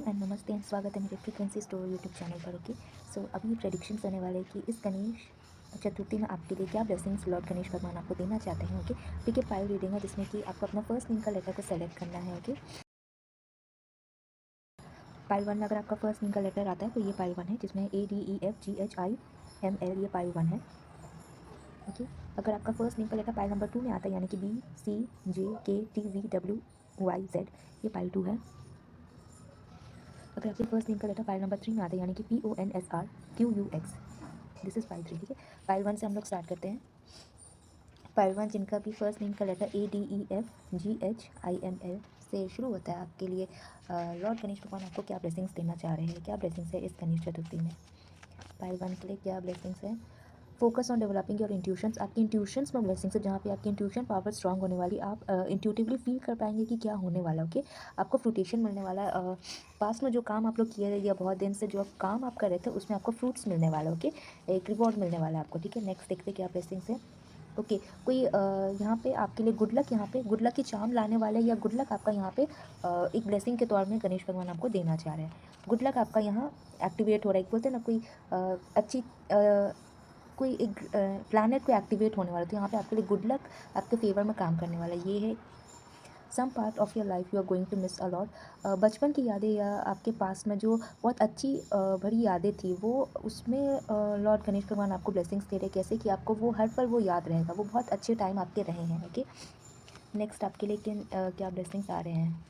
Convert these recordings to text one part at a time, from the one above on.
And नमस्ते and स्वागत है मेरे फ्रीक्वेंसी स्टोर यूट्यूब चैनल पर। ओके, सो अभी प्रेडिक्शंस होने वाले हैं कि इस गणेश चतुर्थी में आपके लिए क्या ब्लेसिंग्स लॉर्ड गणेश भगवान आपको देना चाहते हैं। ओके, ठीक है, पाइल रीडिंग है जिसमें कि आपको अपना फर्स्ट नेम का लेटर को सेलेक्ट करना है। ओके, पाइल वन में अगर आपका फर्स्ट नेम का लेटर आता है तो ये पाइल वन है, जिसमें ADEFGHIML, ये पाइल वन है। ओके, अगर आपका फर्स्ट नेम का लेटर पाइल नंबर 2 में आता है, यानी कि BCJKTVWYZ, ये पाइल 2 है। अगर आपके फर्स्ट नेम का लेटर पाइल नंबर 3 में आता है, यानी कि PONSRQUX, दिस इज़ पाइल 3। ठीक है, पाइल 1 से हम लोग स्टार्ट करते हैं। पाइल 1 जिनका भी फर्स्ट नेम का लेटर ADEFGHIML से शुरू होता है, आपके लिए लॉर्ड गणेश भगवान आपको क्या ब्लेसिंग्स देना चाह रहे हैं, क्या ब्लेसिंग्स है इस गणेश चतुर्थी में। पाइल 1 के लिए क्या ब्लेसिंग्स है? Focus on developing your intuitions, आपकी इंट्यूशंस में ब्लेसिंग्स है, जहाँ पे आपकी इंट्यूशन पावर स्ट्रांग होने वाली, आप इंट्यूटिवली फील कर पाएंगे कि क्या होने वाला। ओके, आपको फ्रूटेशन मिलने वाला है। पास्ट में जो काम आप लोग किए रहे या बहुत दिन से जो काम आप कर रहे थे उसमें आपको फ्रूट्स मिलने वाला है। ओके, एक रिवॉर्ड मिलने वाला है आपको। ठीक है, नेक्स्ट देखते हैं क्या ब्लेसिंग्स है। ओके, कोई यहाँ पे आपके लिए गुड लक, यहाँ पे गुड लक की चार्म लाने वाले या गुड लक आपका यहाँ पे एक ब्लेसिंग के तौर में गणेश भगवान आपको देना चाह रहे हैं। गुड लक आपका यहाँ एक्टिवेट हो रहा है, बोलते हैं ना कोई अच्छी कोई एक प्लैनेट को एक्टिवेट होने वाला, तो यहाँ पे आपके लिए गुड लक आपके फेवर में काम करने वाला ये है। Some part of your life you are going to miss a lot, बचपन की यादें या आपके पास में जो बहुत अच्छी भरी यादें थी, वो उसमें लॉर्ड गणेश भगवान आपको ब्लेसिंग्स दे रहे, कैसे कि आपको वो हर पल वो याद रहेगा, वो बहुत अच्छे टाइम आपके रहे हैं। ओके, नेक्स्ट आपके लिए क्या ब्लेसिंग्स आ रहे हैं,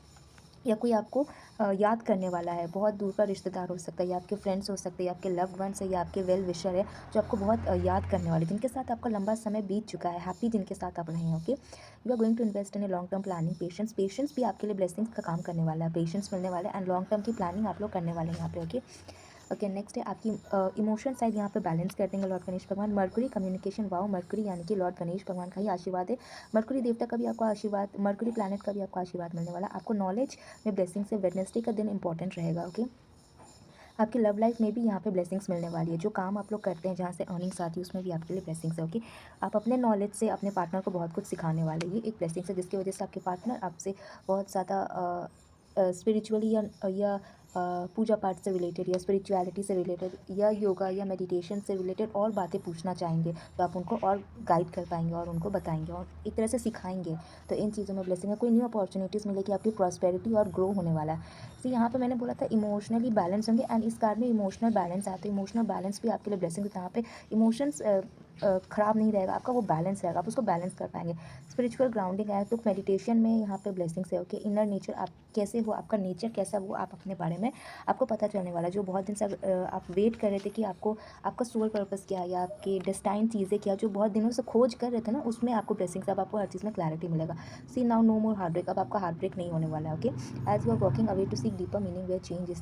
या कोई आपको याद करने वाला है, बहुत दूर का रिश्तेदार हो सकता है, या आपके फ्रेंड्स हो सकते हैं, या आपके लव्ड वंस है, या आपके वेल विशर है जो आपको बहुत याद करने वाले, जिनके साथ आपका लंबा समय बीत चुका है, हैप्पी जिनके साथ आप रहे हैं। Okay, you are going to invest in a long term planning, patience भी आपके लिए ब्लेसिंग्स का काम करने वाला है, पेशेंस मिलने वाला है एंड लॉन्ग टर्म की प्लानिंग आप लोग करने वाले हैं यहाँ पे। ओके ओके, नेक्स्ट है आपकी इमोशन साइड, यहाँ पे बैलेंस कर देंगे लॉर्ड गणेश भगवान। मर्कुरी कम्युनिकेशन, वाओ, मर्कुरी यानी कि लॉर्ड गणेश भगवान का ही आशीर्वाद है, मर्कुरी देवता का भी आपको आशीर्वाद, मर्कुरी प्लैनेट का भी आपको आशीर्वाद मिलने वाला। आपको नॉलेज में ब्लेसिंग से वेडनेसडे का दिन इंपॉर्टेंट रहेगा। ओके, आपकी लव लाइफ में भी यहाँ पे ब्लेसिंग्स मिलने वाली है, जो काम आप लोग करते हैं जहाँ से अर्निंग्स आती है उसमें भी आपके लिए ब्लेसिंग्स है। ओके, आप अपने नॉलेज से अपने पार्टनर को बहुत कुछ सिखाने वाले, ये एक ब्लेसिंग्स है, जिसकी वजह से आपके पार्टनर आपसे बहुत ज़्यादा स्पिरिचुअली या पूजा पाठ से रिलेटेड या स्पिरिचुअलिटी से रिलेटेड या योगा या मेडिटेशन से रिलेटेड और बातें पूछना चाहेंगे, तो आप उनको और गाइड कर पाएंगे और उनको बताएंगे और एक तरह से सिखाएंगे, तो इन चीज़ों में ब्लेसिंग है। कोई न्यू अपॉर्चुनिटीज़ मिलेगी, आपकी प्रॉस्पेरिटी और ग्रो होने वाला है। तो यहाँ पे मैंने बोला था इमोशनली बैलेंस होंगे, एंड इस कार्ड में इमोशनल बैलेंस आता है, इमोशनल बैलेंस भी आपके लिए ब्लेसिंग होता है। यहाँ पे इमोशंस ख़राब नहीं रहेगा आपका, वो बैलेंस रहेगा, आप उसको बैलेंस कर पाएंगे। स्पिरिचुअल ग्राउंडिंग है, तो मेडिटेशन में यहाँ पे ब्लेसिंग्स है। ओके, इनर नेचर आप कैसे हो, आपका नेचर कैसा, वो आप अपने बारे में आपको पता चलने वाला। जो बहुत दिन से आप वेट कर रहे थे कि आपको आपका सोल पर्पस क्या है या आपके डेस्टाइन चीज़ें क्या, जो बहुत दिनों से खोज कर रहे थे ना, उसमें आपको ब्लेसिंग्स, अब आपको हर चीज़ में क्लैरिटी मिलेगा। See now no more heart break, अब आपका हार्ट ब्रेक नहीं होने वाला है। Okay, as you are walking away to seek deeper meaning where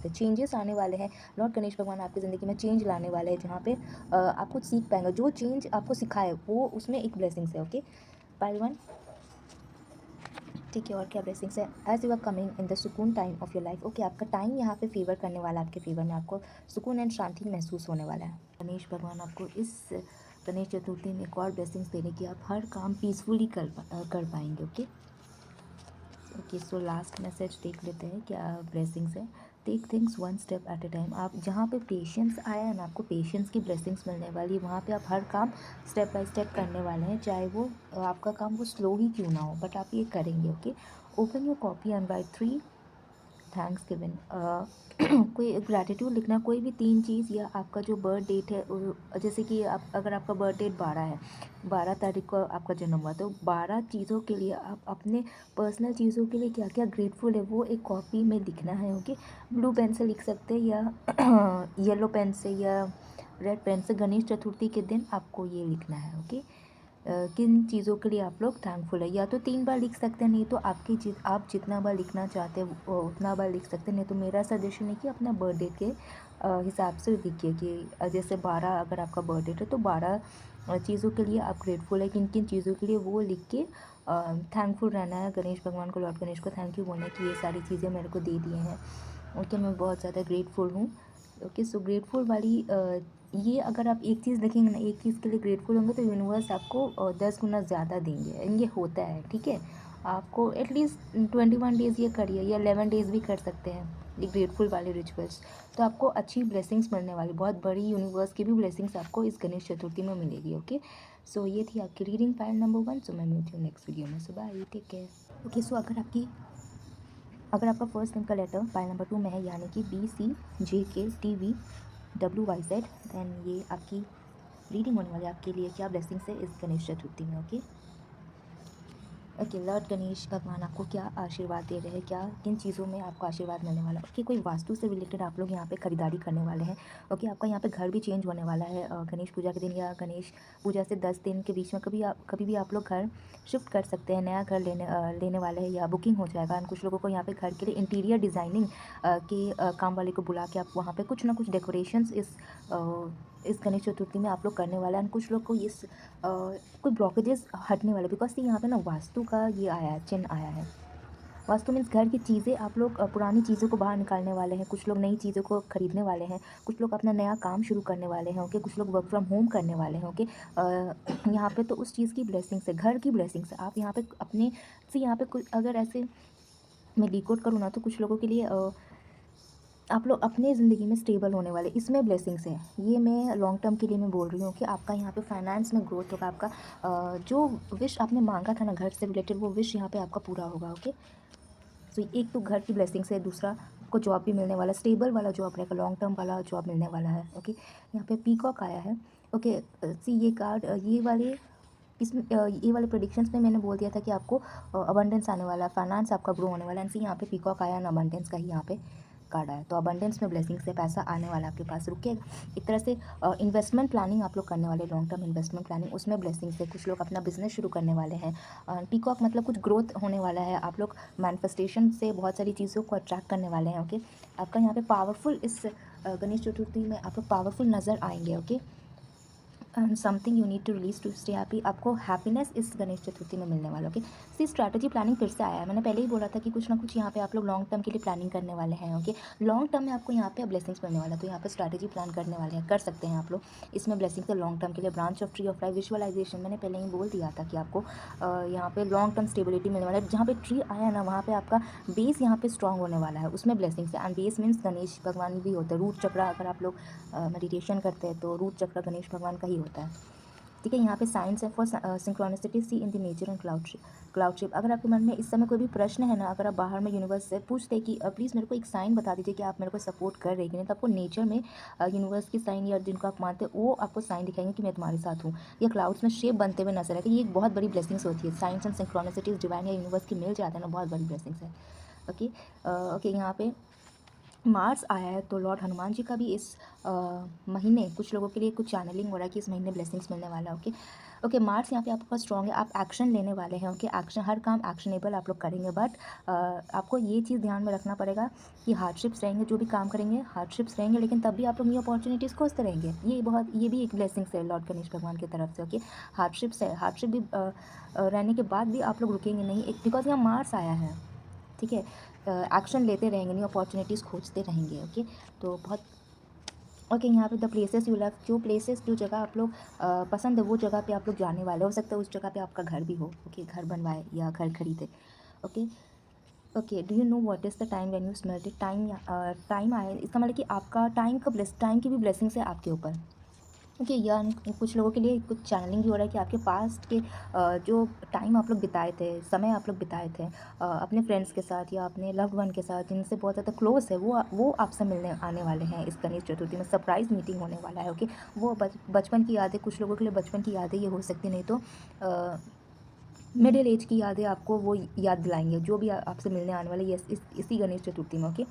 changes आने वाले हैं। लॉर्ड गणेश भगवान आपकी ज़िंदगी में चेंज लाने वाले हैं, जहाँ पे आप कुछ सीख पाएंगे, जो चेंज आपको सिखाए वो उसमें एक ब्लेसिंग्स है। ओके, पाइल 1, ठीक है, और क्या ब्लेसिंग्स है? As you are coming in the सुकून time of your life. Okay, आपका टाइम यहाँ पे फेवर करने वाला, आपके फेवर में आपको सुकून एंड शांति महसूस होने वाला है। गणेश भगवान आपको इस गणेश चतुर्थी में एक और ब्लेसिंग्स देने की, आप हर काम पीसफुली कर पाएंगे। Okay okay, so last message देख लेते हैं क्या ब्लेसिंग्स है। Take things one step at a time, आप जहाँ पे पेशेंस आया है ना, आपको पेशेंस की ब्लेसिंग्स मिलने वाली है, वहाँ पे आप हर काम स्टेप बाय स्टेप करने वाले हैं, चाहे वो आपका काम वो स्लो ही क्यों ना हो, बट आप ये करेंगे। Okay, open your copy and right 3 thanks given, कोई ग्रैटिट्यूड लिखना, कोई भी 3 चीज़, या आपका जो बर्थ डेट है, जैसे कि आप अगर आपका बर्थ डेट 12 है, 12 तारीख को आपका जन्म हुआ, तो 12 चीज़ों के लिए आप अपने पर्सनल चीज़ों के लिए क्या क्या ग्रेटफुल है वो एक कॉपी में लिखना है। ओके, ब्लू पेन से लिख सकते हैं या येलो पेन से या रेड पेन से, गणेश चतुर्थी के दिन आपको ये लिखना है। ओके, किन चीज़ों के लिए आप लोग थैंकफुल है, या तो 3 बार लिख सकते हैं, नहीं तो आप जितना बार लिखना चाहते हैं उतना बार लिख सकते हैं। नहीं तो मेरा सजेशन है कि अपना बर्थडे के हिसाब से लिखिए कि जैसे 12 अगर आपका बर्थडे है तो 12 चीज़ों के लिए आप ग्रेटफुल है, किन किन चीज़ों के लिए वो लिख के थैंकफुल रहना है गणेश भगवान को, लॉर्ड गणेश को थैंक यू बोलना कि ये सारी चीज़ें मेरे को दे दिए हैं। ओके, मैं बहुत ज़्यादा ग्रेटफुल हूँ। ओके, सो ग्रेटफुल वाली ये अगर आप एक चीज़ देखेंगे ना, एक चीज़ के लिए ग्रेटफुल होंगे तो यूनिवर्स आपको 10 गुना ज़्यादा देंगे, ये होता है। ठीक है, आपको एटलीस्ट 21 डेज़ ये करिए या 11 डेज़ भी कर सकते हैं। ग्रेटफुल वाले रिचुअल्स, तो आपको अच्छी ब्लेसिंग्स मिलने वाली, बहुत बड़ी यूनिवर्स की भी ब्लेसिंग्स आपको इस गणेश चतुर्थी में मिलेगी। ओके, सो ये थी आपकी रीडिंग पाइल नंबर 1। सो मैं मिलती हूँ नेक्स्ट वीडियो में। सो बाय, टेक केयर। ओके, सो अगर आपका फर्स्ट नेम का लेटर पाइल नंबर 2 में है, यानी कि BCJKTVWYZ, देन ये आपकी रीडिंग होने वाली है आपके लिए क्या ब्लेसिंग्स है इस गणेश चतुर्थी में। ओके, ओके, लॉर्ड गणेश भगवान आपको क्या आशीर्वाद दे रहे हैं, क्या किन चीज़ों में आपको आशीर्वाद मिलने वाला है। ओके, कोई वास्तु से रिलेटेड आप लोग यहाँ पे खरीदारी करने वाले हैं। ओके, आपका यहाँ पे घर भी चेंज होने वाला है गणेश पूजा के दिन, या गणेश पूजा से 10 दिन के बीच में कभी भी आप लोग घर शिफ्ट कर सकते हैं, नया घर लेने वाले हैं, या बुकिंग हो जाएगा। एंड कुछ लोगों को यहाँ पे घर के लिए इंटीरियर डिज़ाइनिंग के काम वाले को बुला के आप वहाँ पे कुछ ना कुछ डेकोरेशंस इस गणेश चतुर्थी में आप लोग करने वाला है। कुछ लोग को कोई ब्लॉकेजेस हटने वाले, बिकॉज यहाँ पे ना वास्तु का ये आया है, चिन्ह आया है। वास्तु मीन्स घर की चीज़ें आप लोग पुरानी चीज़ों को बाहर निकालने वाले हैं, कुछ लोग नई चीज़ों को खरीदने वाले हैं, कुछ लोग अपना नया काम शुरू करने वाले हैं। ओके, कुछ लोग वर्क फ्रॉम होम करने वाले हैं। ओके, यहाँ पे तो उस चीज़ की ब्लेसिंग्स है, घर की ब्लेसिंग्स है। आप यहाँ पे अपने से यहाँ पे कुछ अगर ऐसे मैं डिकोड करूँ ना, तो कुछ लोगों के लिए आप लोग अपने ज़िंदगी में स्टेबल होने वाले, इसमें ब्लेसिंग्स हैं। ये मैं लॉन्ग टर्म के लिए मैं बोल रही हूँ कि आपका यहाँ पे फाइनेंस में ग्रोथ होगा, आपका जो विश आपने मांगा था ना घर से रिलेटेड, वो विश यहाँ पे आपका पूरा होगा। ओके, तो एक तो घर की ब्लेसिंग्स है, दूसरा आपको जॉब भी मिलने वाला, स्टेबल वाला जॉब रहेगा, लॉन्ग टर्म वाला जॉब मिलने वाला है। ओके, यहाँ पे पीकॉक आया है। ओके, सी ये कार्ड ये वाले इसमें ये वाले प्रेडिक्शंस में मैंने बोल दिया था कि आपको अबंडेंस आने वाला है, फाइनेंस आपका ग्रो होने वाला है। एंड यहाँ पे पीकॉक आया ना, अबंडेंस का ही यहाँ पे कार्ड आया, तो अबंडेंस में ब्लेसिंग से पैसा आने वाला आपके पास रुकेगा। एक तरह से इन्वेस्टमेंट प्लानिंग आप लोग करने वाले, लॉन्ग टर्म इन्वेस्टमेंट प्लानिंग, उसमें ब्लेसिंग से कुछ लोग अपना बिजनेस शुरू करने वाले हैं। पीकॉक मतलब कुछ ग्रोथ होने वाला है, आप लोग मैनिफेस्टेशन से बहुत सारी चीज़ों को अट्रैक्ट करने वाले हैं। ओके, आपका यहाँ पे पावरफुल इस गणेश चतुर्थी में आप लोग पावरफुल नज़र आएंगे। Okay, something you need to release to stay happy, आपको हैप्पीनेस इस गणेश चतुर्थी में मिलने वाला। ओके, सी स्ट्रैटेजी प्लानिंग फिर से आया है। मैंने पहले ही बोला था कि कुछ ना कुछ यहाँ पे आप लोग लॉन्ग टर्म के लिए प्लानिंग करने वाले हैं। ओके, लॉन्ग टर्म में आपको यहाँ पे ब्लेसिंग्स मिलने वाला है, तो यहाँ पे स्ट्रैटेजी प्लान करने वाले हैं, कर सकते हैं आप लोग इसमें ब्लेसिंग्स है लॉन्ग टर्म के लिए। Branch of tree of life visualization मैंने पहले ही बोल दिया था कि आपको यहाँ पे लॉन्ग टर्म स्टेबिलिटी मिलने वाला है। जहाँ पे ट्री आया ना, वहाँ पे आपका बेस यहाँ पे स्ट्रॉन्ग होने वाला है, उसमें ब्लेसिंग्स है। एंड बेस मीन्स गणेश भगवान भी होता है, रूट चक्र अगर आप लोग मेडिटेशन करते हैं तो रूट चक्र गणेश भगवान का ही होता है। ठीक है, यहाँ पे साइंस है for synchronicity, see in the nature and cloud shape. अगर आपके मन में इस समय कोई भी प्रश्न है ना, अगर आप बाहर में यूनिवर्स से पूछते हैं कि प्लीज़ मेरे को एक साइन बता दीजिए कि आप मेरे को सपोर्ट कर रहे हैं, तो आपको नेचर में यूनिवर्स की साइन या जिनको आप मानते हैं वो आपको साइन दिखाएंगे कि मैं तुम्हारे साथ हूँ, या क्लाउड्स में शेप बनते हुए नजर आएगा। ये एक बहुत बड़ी ब्लेसिंग्स होती है, साइंस एंड सिंक्रोनिसिटीज डिवाइन या यूनिवर्स की मिल जाता है ना, बहुत बड़ी ब्लेसिंग्स है। ओके, ओके, यहाँ पे मार्स आया है, तो लॉर्ड हनुमान जी का भी इस महीने कुछ लोगों के लिए कुछ चैनलिंग हो रहा है कि इस महीने ब्लेसिंग्स मिलने वाला है। ओके, ओके, मार्स यहाँ पे आपके पास स्ट्रॉन्ग है, आप एक्शन लेने वाले हैं। ओके, एक्शन, हर काम एक्शनेबल आप लोग करेंगे, बट आपको ये चीज़ ध्यान में रखना पड़ेगा कि हार्डशिप्स रहेंगे, जो भी काम करेंगे हार्डशिप्स रहेंगे, लेकिन तब भी आप लोग न्यू अपॉर्चुनिटीज़ खोजते रहेंगे। ये भी एक ब्लेसिंग्स है लॉर्ड गणेश भगवान की तरफ से। ओके, हार्डशिप्स है, हार्डशिप भी रहने के बाद भी आप लोग रुकेंगे नहीं, एक बिकॉज यहाँ मार्स आया है। ठीक है, एक्शन लेते रहेंगे, न्यू अपॉर्चुनिटीज़ खोजते रहेंगे। ओके, तो बहुत ओके, यहाँ पे द प्लेसेस यू लव, जो प्लेसेस जो जगह आप लोग पसंद है वो जगह पे आप लोग जाने वाले, हो सकता है उस जगह पे आपका घर भी हो। ओके, घर बनवाए या घर खरीदे। Okay, okay, do you know what is the time when you smelt it, time आया, इसका मतलब कि आपका टाइम की भी ब्लेसिंग्स है आपके ऊपर। ओके, या कुछ लोगों के लिए कुछ चैनलिंग भी हो रहा है कि आपके पास्ट के जो टाइम आप लोग बिताए थे, समय आप लोग बिताए थे अपने फ्रेंड्स के साथ या अपने लव्ड वन के साथ, जिनसे बहुत ज़्यादा क्लोज है, वो आपसे मिलने आने वाले हैं इस गणेश चतुर्थी में। सरप्राइज़ मीटिंग होने वाला है। ओके, वो बचपन की यादें, कुछ लोगों के लिए बचपन की यादें ये हो सकती, नहीं तो मिडिल एज की यादें आपको वो याद दिलाएंगे, जो भी आपसे मिलने आने वाले ये इसी गणेश चतुर्थी में। Okay,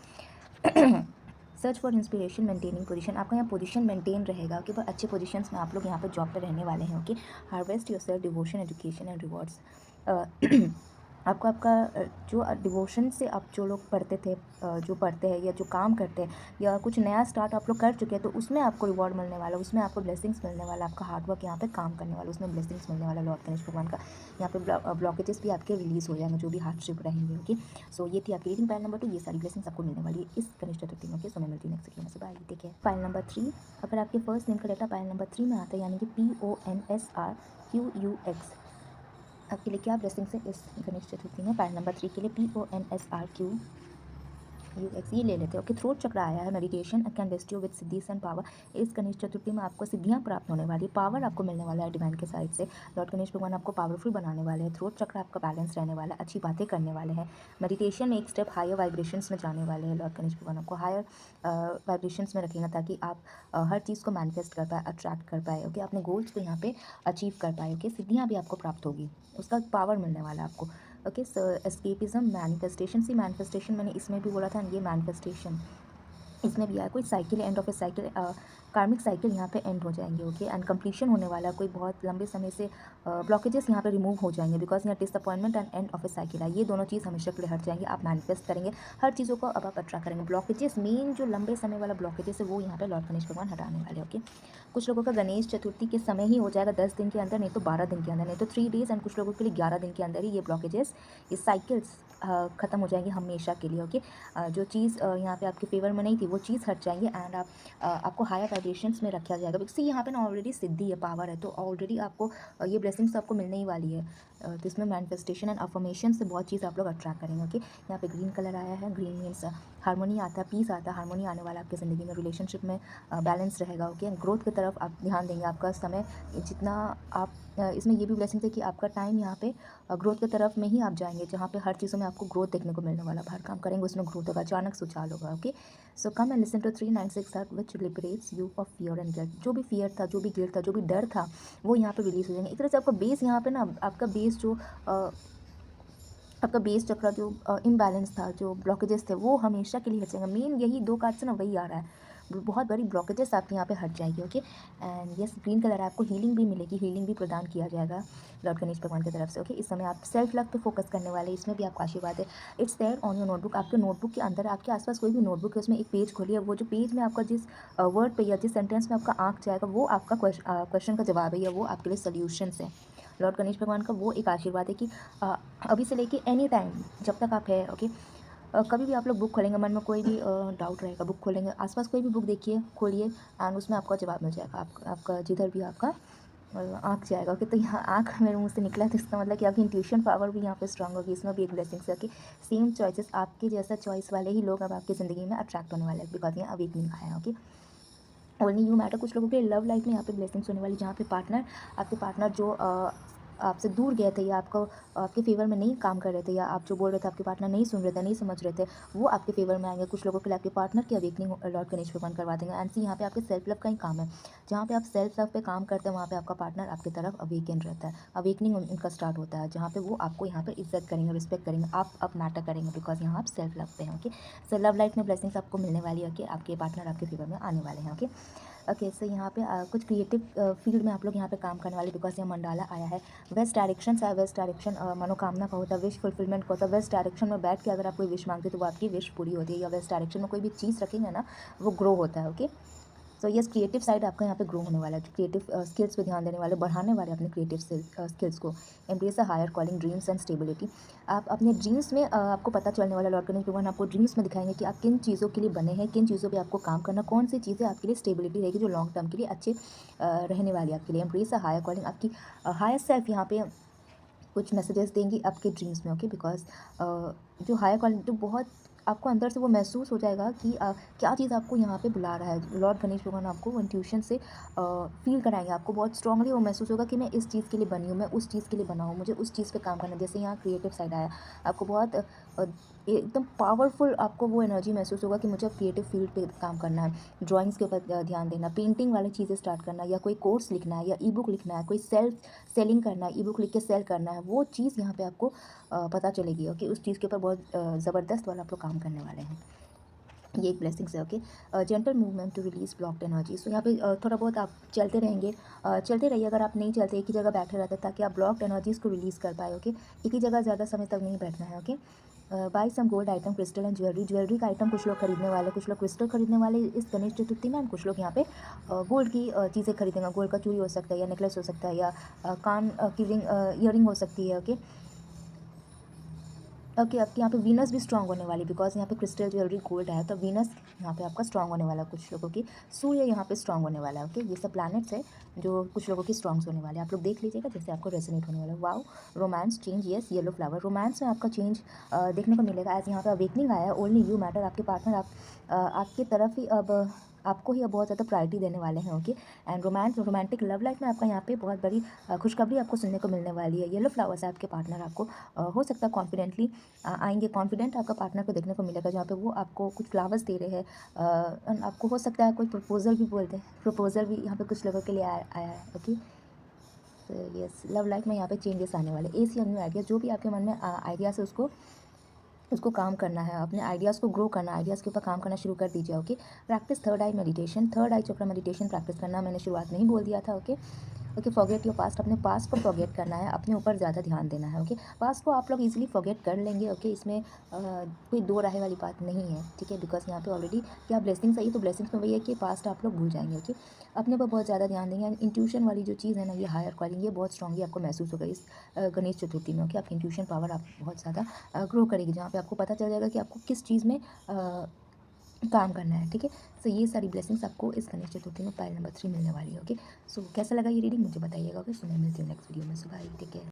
search for inspiration, maintaining position, आपका यहाँ पोजीशन मेंटेन रहेगा कि बहुत अच्छे पोजीशंस में आप लोग यहाँ पे जॉब पे रहने वाले हैं। Okay, harvest your self devotion, education and rewards, आपको आपका जो डिवोशन से आप जो लोग पढ़ते थे, जो पढ़ते हैं या जो काम करते हैं या कुछ नया स्टार्ट आप लोग कर चुके हैं, तो उसमें आपको रिवॉर्ड मिलने वाला, उसमें आपको ब्लेसिंग्स मिलने वाला, आपका हार्डवर्क यहाँ पे काम करने वाला, उसमें ब्लेसिंग्स मिलने वाला लॉर्ड गणेश भगवान का। यहाँ पे ब्लॉकेजेस भी आपके रिलीज़ हो जाएंगे, जो भी हार्डशिप रहेंगे। ओके, सो ये थी आपकी रीडिंग पाइल नंबर 2, ये सारी ब्लेसिंग्स आपको मिलने वाली है इस गणेश चतुर्थी में। ओके, सो मैं मिलती हूँ नेक्स्ट वीडियो में, say bye, take care. Pile number 3, अगर आपके फर्स्ट नेम का लेटर पाइल नंबर 3 में आता है, यानी कि PONSRQUX, आपके लिए क्या ब्लेसिंग्स है इस गणेश चतुर्थी में। पाइल नंबर 3 के लिए PONSRQ ये ले लेते हैं। ओके, थ्रोट चक्र आया है, meditation can best you with सिद्धीज एंड पावर। इस गणेश चतुर्थी में आपको सिद्धियां प्राप्त होने वाली है, पावर आपको मिलने वाला है डिवाइन के साइड से। लॉर्ड गणेश भगवान आपको पावरफुल बनाने वाले हैं, थ्रोट चक्र आपका बैलेंस रहने वाला है, अच्छी बातें करने वाले हैं। मेडिटेशन में एक स्टेप हायर वाइब्रेशंस में जाने वाले हैं। लॉर्ड गणेश भगवान आपको हायर वाइब्रेशंस में रखेंगे ताकि आप हर चीज़ को मैनिफेस्ट कर पाए, अट्रैक्ट कर पाए। ओके, अपने गोल्स को यहाँ पे अचीव कर पाए। ओके, सिद्धियाँ भी आपको प्राप्त होगी, उसका पावर मिलने वाला है आपको। ओके, सो एस्केपिज्म, मैनिफेस्टेशन। सी मैनिफेस्टेशन मैंने इसमें भी बोला था, ये मैनिफेस्टेशन इसमें भी आया, कोई cycle, end of A cycle, कार्मिक साइकिल यहाँ पे एंड हो जाएंगे। ओके, एंड कंप्लीशन होने वाला है, कोई बहुत लंबे समय से ब्लॉकेजेस यहाँ पे रिमूव हो जाएंगे, बिकॉज यहाँ disappointment and end of A cycle है, ये दोनों चीज़ हमेशा के लिए हट जाएंगे। आप मैनिफेस्ट करेंगे हर चीज़ों को, अब आप अट्रैक्ट करेंगे। ब्लॉकेजेस, मेन जो लंबे समय वाला ब्लॉकेजेस है वो यहाँ पे लॉर्ड गणेश भगवान हटाने वाले। ओके, कुछ लोगों का गणेश चतुर्थी के समय ही हो जाएगा, 10 दिन के अंदर, नहीं तो 12 दिन के अंदर, नहीं तो 3 डेज, एंड कुछ लोगों के लिए 11 दिन के अंदर ही ये ब्लॉकेजेस, ये साइकिल्स ख़त्म हो जाएंगी हमेशा के लिए। ओके, जो चीज़ यहाँ पे आपके फेवर में नहीं थी वो चीज़ हट जाएंगे, एंड आपको हायर वाइब्रेशंस में रखा जाएगा, बिकॉज यहाँ पे ना ऑलरेडी सिद्धि है, पावर है, तो ऑलरेडी आपको ये ब्लेसिंग्स आपको मिलने ही वाली है। तो इसमें मैनिफेस्टेशन एंड अफर्मेशन से बहुत चीज़ आप लोग अट्रैक्ट करेंगे। ओके, यहाँ पे ग्रीन कलर आया है, ग्रीन मीन्स हारमोनी आता है, पीस आता है, हारमोनी आने वाला आपकी ज़िंदगी में, रिलेशनशिप में बैलेंस रहेगा। ओके, ग्रोथ की तरफ आप ध्यान देंगे, आपका समय जितना आप इसमें ये भी ब्लेसिंग है कि आपका टाइम यहाँ पे ग्रोथ की तरफ में ही आप जाएंगे, जहाँ पे हर चीज़ों में आपको ग्रोथ देखने को मिलने वाला, हर काम करेंगे उसमें ग्रोथ होगा, अचानक से उछाल होगा। Okay, so come and listen to 396 hertz which liberates you of fear and guilt. जो भी फियर था, जो भी गिल्ट था, जो भी डर था, वो यहाँ पे रिलीज हो जाएंगे। एक तरह से आपका बेस यहाँ पे ना, आपका बेस जो आपका बेस चक्र जो इम्बैलेंस था, जो ब्लॉकेजेस थे, वो हमेशा के लिए हट जाएंगे। मेन यही 2 कार्ड से ना वही आ रहा है, बहुत बड़ी ब्लॉकेजेस आपके यहाँ पे हट जाएगी। Okay, and yes, green colour है, आपको हीलिंग भी मिलेगी, हीलिंग भी प्रदान किया जाएगा लॉर्ड गणेश भगवान की तरफ से। ओके, इस समय आप सेल्फ लव पे फोकस करने वाले, इसमें भी आपका आशीर्वाद है। It's there on your notebook, आपके नोटबुक के अंदर, आपके आसपास कोई भी नोटबुक है, उसमें एक पेज खोलिए, वो जो पेज में आपका जिस वर्ड पे या जिस सेंटेंस में आपका आंक जाएगा, वो आपका क्वेश्चन का जवाब है, या वो आपके लिए सोल्यूशंस है। लॉर्ड गणेश भगवान का वो एक आशीर्वाद है कि अभी से लेके एनी टाइम, जब तक आप है। ओके, कभी भी आप लोग बुक खोलेंगे, मन में कोई भी डाउट रहेगा, बुक खोलेंगे, आसपास कोई भी बुक देखिए, खोलिए, एंड उसमें आपका जवाब मिल जाएगा। आपका जिधर भी आपका आँख जाएगा। ओके, तो यहाँ आँख मेरे मुंह से निकला, तो इसका मतलब कि आपकी इंट्यूशन पावर भी यहाँ पे स्ट्रांग होगी, इसमें भी एक ब्लेसिंग है कि सेम चॉइसेस, आपके जैसा चॉइस वाले ही लोग अब आपकी ज़िंदगी में अट्रैक्ट होने वाले हैं, बिकॉज यहाँ अवेकनिंग आया है। Okay, only you matter. कुछ लोगों के लव लाइफ में यहाँ पे ब्लेसिंग्स होने वाली, जहाँ पे पार्टनर, आपके पार्टनर जो आपसे दूर गए थे, या आपके फेवर में नहीं काम कर रहे थे, या आप जो बोल रहे थे आपके पार्टनर नहीं सुन रहे थे, नहीं समझ रहे थे, वो आपके फेवर में आएंगे। कुछ लोगों के लिए आपके पार्टनर की अवेकनिंग लॉर्ड गणेश भगवान करवा देंगे। एंड सी, यहाँ पे आपके सेल्फ लव का ही काम है, जहाँ पे आप सेल्फ लव पे काम करते हैं, वहाँ पे आपका पार्टनर आपकी तरफ अवेकन रहता है, अवेकनिंग उनका स्टार्ट होता है, जहाँ पे वो आपको यहाँ पे इज्जत करेंगे, रिस्पेक्ट करेंगे, आप मैटर करेंगे, बिकॉज यहाँ आप सेल्फ लव पे हैं। ओके, सो लव लाइफ में ब्लेसिंग्स आपको मिलने वाली है। ओके, आपके पार्टनर आपके फेवर में आने वाले हैं। ओके, ओके, सो यहाँ पे कुछ क्रिएटिव फील्ड में आप लोग यहाँ पे काम करने वाले, बिकॉज यहाँ मंडाला आया है, वेस्ट डायरेक्शन आया, वेस्ट डायरेक्शन मनोकामना का होता है, विश फुलफिलमेंट का होता है। वेस्ट डायरेक्शन में बैठ के अगर आप कोई विश मांगते तो वो आपकी विश पूरी होती है, या वेस्ट डायरेक्शन में कोई भी चीज़ रखेंगे ना, वो ग्रो होता है। Okay, so yes, creative side आपका यहाँ पे ग्रो होने वाला है, क्रिएटिव स्किल्स पे ध्यान देने वाले, बढ़ाने वाले अपने क्रिएटिव स्किल्स को। Embrace a higher calling, dreams and stability. आप अपने ड्रीम्स में आपको पता चलने वाला, लॉर्ड गणेश भगवान आपको ड्रीम्स में दिखाएंगे कि आप किन चीज़ों के लिए बने हैं, किन चीज़ों पे आपको काम करना, कौन सी चीज़ें आपके लिए स्टेबिलिटी रहेगी, जो लॉन्ग टर्म के लिए अच्छे रहने वाली है आपके लिए। एम्ब्रेस अ हायर कॉलिंग, आपकी हायर सेल्फ यहाँ पे कुछ मैसेजेस देंगी आपके ड्रीम्स में। ओके, बिकॉज जो हायर क्वालिटी, जो बहुत आपको अंदर से वो महसूस हो जाएगा कि क्या चीज़ आपको यहाँ पे बुला रहा है। लॉर्ड गणेश भगवान आपको इंट्यूशन से फील कराएंगे, आपको बहुत स्ट्रांगली वो महसूस होगा कि मैं इस चीज़ के लिए बनी हूँ, मैं उस चीज़ के लिए बना हूँ, मुझे उस चीज़ पे काम करना है। जैसे यहाँ क्रिएटिव साइड आया, आपको बहुत एकदम पावरफुल आपको वो एनर्जी महसूस होगा कि मुझे क्रिएटिव फील्ड पे काम करना है, ड्राइंग्स के ऊपर ध्यान देना, पेंटिंग वाली चीज़ें स्टार्ट करना, या कोई कोर्स लिखना है, या ई बुक लिखना है, कोई सेलिंग करना है, ई बुक लिख के सेल करना है, वो चीज़ यहाँ पे आपको पता चलेगी। ओके, उस चीज़ के ऊपर बहुत ज़बरदस्त वाला आप लोग काम करने वाले हैं, ये एक ब्लेसिंग्स है। Okay, gentle movement to release blocked energy. So यहाँ पे थोड़ा बहुत आप चलते रहेंगे, चलते रहिए, अगर आप नहीं चलते एक ही जगह बैठे रहते, ताकि आप ब्लॉक्ड एनर्जीज़ को रिलीज़ कर पाए। ओके, एक ही जगह ज़्यादा समय तक नहीं बैठना है। Okay, buy some gold item, crystal and jewellery का आइटम कुछ लोग खरीदने वाले, कुछ लोग क्रिस्टल खरीदने वाले इस गणेश चतुर्थी में, कुछ लोग यहाँ पे गोल्ड की चीज़ें खरीदेंगे। गोल्ड का चूड़ी हो सकता है, या नेकलेस हो सकता है, या कान की रिंग, ईयरिंग हो सकती है। ओके, ओके, आपके यहाँ पे वीनस भी स्ट्रांग होने वाली, बिकॉज यहाँ पे क्रिस्टल ज्वेलरी गोल्ड है, तो वीनस यहाँ पे आपका स्ट्रांग होने वाला है कुछ लोगों की। सूर्य यहाँ पे स्ट्रांग होने वाला है। ओके, ये सब प्लैनेट्स है जो कुछ लोगों की स्ट्रांग्स होने वाले हैं। आप लोग देख लीजिएगा जैसे आपको रेजोनेट होने वाला है। Wow, romance change, yes, yellow flower, romance में आपका चेंज देखने को मिलेगा। एज यहाँ पे अवेकनिंग आया है, ओनली यू मैटर, आपके पार्टनर आपकी तरफ ही अब आपको ही अब बहुत ज़्यादा प्रायोरिटी देने वाले हैं। Okay, and romantic love life में आपका यहाँ पे बहुत बड़ी खुशखबरी आपको सुनने को मिलने वाली है। येलो फ्लावर्स है आपके पार्टनर आपको हो सकता है कॉन्फिडेंटली आएंगे, कॉन्फिडेंट आपका पार्टनर को देखने को मिलेगा, जहाँ पे वो आपको कुछ फ्लावर्स दे रहे हैं। आपको हो सकता है कोई प्रपोजल भी बोलते हैं, प्रपोजल भी यहाँ पे कुछ लोगों के लिए आया है। ओके, तो यस, लव लाइफ में यहाँ पे चेंजेस आने वाले। एसी न्यू आइडिया, जो भी आपके मन में आइडियाज़ है उसको काम करना है, अपने आइडियाज़ को ग्रो करना है, आइडियाज़ के ऊपर काम करना शुरू कर दीजिए। ओके, प्रैक्टिस थर्ड आई मेडिटेशन, थर्ड आई चक्र मेडिटेशन प्रैक्टिस करना मैंने शुरुआत में ही बोल दिया था। Okay okay, forget your past, अपने पास्ट को फॉरगेट करना है, अपने ऊपर ज़्यादा ध्यान देना है। ओके, पास्ट को आप लोग इजीली फॉरगेट कर लेंगे। ओके, इसमें कोई दो राय वाली बात नहीं है, ठीक है, बिकॉज यहाँ पे ऑलरेडी क्या ब्लेसिंग्स आई, तो ब्लेसिंग्स में वही है कि पास्ट आप लोग भूल जाएंगे। ओके, अपने ऊपर बहुत ज़्यादा ध्यान देंगे। एंड इंट्यूशन वाली जो चीज़ है ना, ये हायर कॉलिंग, ये बहुत स्ट्रांगली आपको महसूस होगा इस गणेश चतुर्थी में। ओके, आपकी इंट्यूशन पावर आप बहुत ज़्यादा ग्रो करेगी, जहाँ पे आपको पता चल जाएगा कि आपको किस चीज़ में काम करना है। ठीक है, सो ये सारी ब्लेसिंग्स आपको इस गणेश चतुर्थी में पाइल नंबर 3 मिलने वाली है। ओके, सो कैसा लगा ये रीडिंग मुझे बताइएगा। ओके, सो मैं मिलती हूँ नेक्स्ट वीडियो में। सो बाय, टेक केयर।